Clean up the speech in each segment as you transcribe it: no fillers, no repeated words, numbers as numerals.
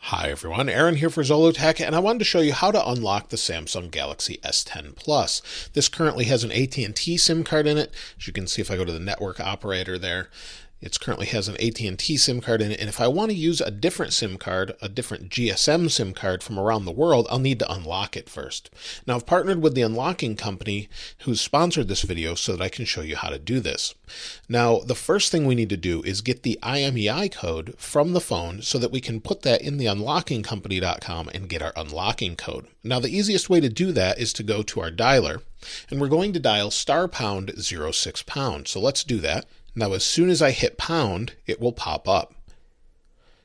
Hi everyone, Aaron here for Zollotech, and I wanted to show you how to unlock the Samsung Galaxy S10 Plus. This currently has an AT&T SIM card in it. As you can see, if I go to the network operator there, it currently has an AT&T SIM card in it, and if I want to use a different SIM card, a different GSM SIM card from around the world, I'll need to unlock it first. Now, I've partnered with the unlocking company who's sponsored this video so that I can show you how to do this. Now, the first thing we need to do is get the IMEI code from the phone so that we can put that in the unlockingcompany.com and get our unlocking code. Now, the easiest way to do that is to go to our dialer, and we're going to dial *#06#. So let's do that. Now, as soon as I hit pound, it will pop up.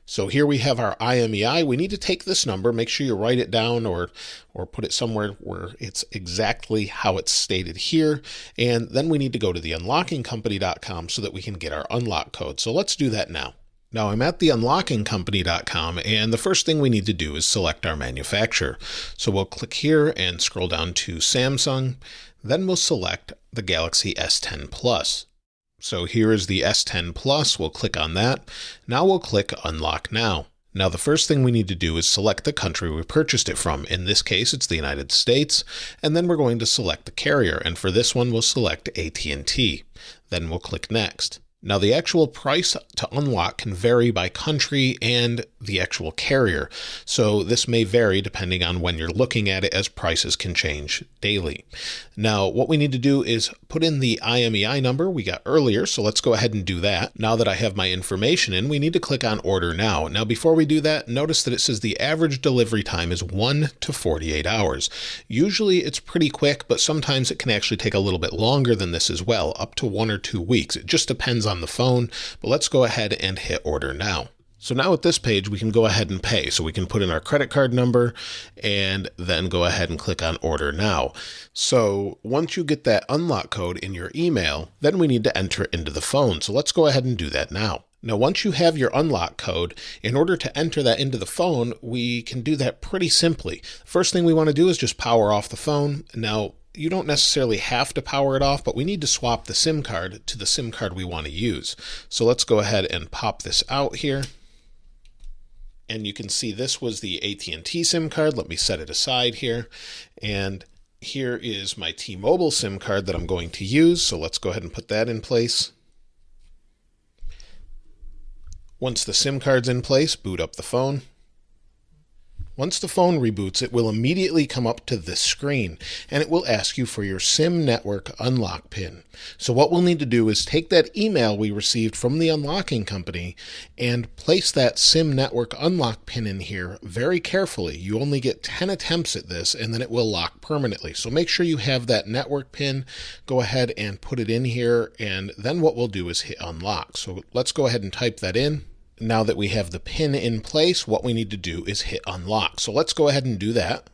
So here we have our IMEI. We need to take this number, make sure you write it down or put it somewhere where it's exactly how it's stated here. And then we need to go to the unlockingcompany.com so that we can get our unlock code. So let's do that now. Now I'm at the unlockingcompany.com, and the first thing we need to do is select our manufacturer. So we'll click here and scroll down to Samsung. Then we'll select the Galaxy S10 Plus. So here is the S10 Plus. We'll click on that. Now we'll click Unlock Now. Now the first thing we need to do is select the country we purchased it from. In this case, it's the United States. And then we're going to select the carrier. And for this one, we'll select AT&T. Then we'll click Next. Now the actual price to unlock can vary by country and the actual carrier. So this may vary depending on when you're looking at it, as prices can change daily. Now what we need to do is put in the IMEI number we got earlier. So let's go ahead and do that. Now that I have my information in, we need to click on Order Now. Now before we do that, notice that it says the average delivery time is 1 to 48 hours. Usually it's pretty quick, but sometimes it can actually take a little bit longer than this as well, up to 1 or 2 weeks. It just depends on the phone, but let's go ahead and hit Order Now. So now at this page, we can go ahead and pay. So we can put in our credit card number and then go ahead and click on Order Now. So once you get that unlock code in your email, then we need to enter it into the phone. So let's go ahead and do that now. Now, once you have your unlock code, in order to enter that into the phone, we can do that pretty simply. First thing we want to do is just power off the phone. Now, you don't necessarily have to power it off, but we need to swap the SIM card to the SIM card we want to use. So let's go ahead and pop this out here. And you can see this was the AT&T SIM card. Let me set it aside here. And here is my T-Mobile SIM card that I'm going to use. So let's go ahead and put that in place. Once the SIM card's in place, boot up the phone. Once the phone reboots, it will immediately come up to this screen, and it will ask you for your SIM network unlock PIN. So what we'll need to do is take that email we received from the unlocking company and place that SIM network unlock PIN in here very carefully. You only get 10 attempts at this, and then it will lock permanently. So make sure you have that network PIN. Go ahead and put it in here, and then what we'll do is hit unlock. So let's go ahead and type that in. Now that we have the PIN in place, what we need to do is hit unlock. So let's go ahead and do that.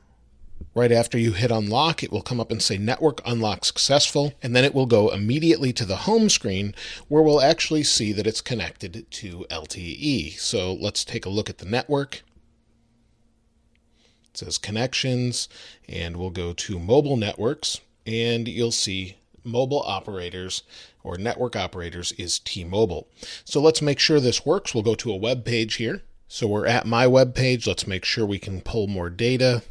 Right after you hit unlock, it will come up and say network unlock successful, and then it will go immediately to the home screen where we'll actually see that it's connected to LTE. So let's take a look at the network. It says connections, and we'll go to mobile networks, and you'll see mobile operators or network operators is T-Mobile. So let's make sure this works. We'll go to a web page here. So we're at my web page. Let's make sure we can pull more data.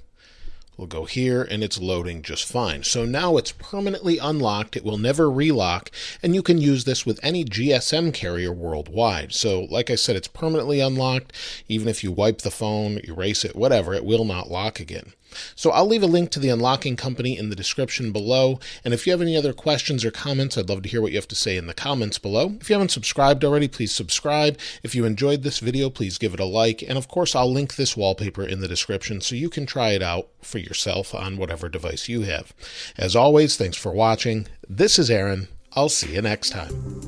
We'll go here, and it's loading just fine. So now it's permanently unlocked. It will never relock, and you can use this with any GSM carrier worldwide. So like I said, it's permanently unlocked. Even if you wipe the phone, erase it, whatever, it will not lock again. So I'll leave a link to the unlocking company in the description below. And if you have any other questions or comments, I'd love to hear what you have to say in the comments below. If you haven't subscribed already, please subscribe. If you enjoyed this video, please give it a like. And of course, I'll link this wallpaper in the description so you can try it out for yourself on whatever device you have. As always, thanks for watching. This is Aaron. I'll see you next time.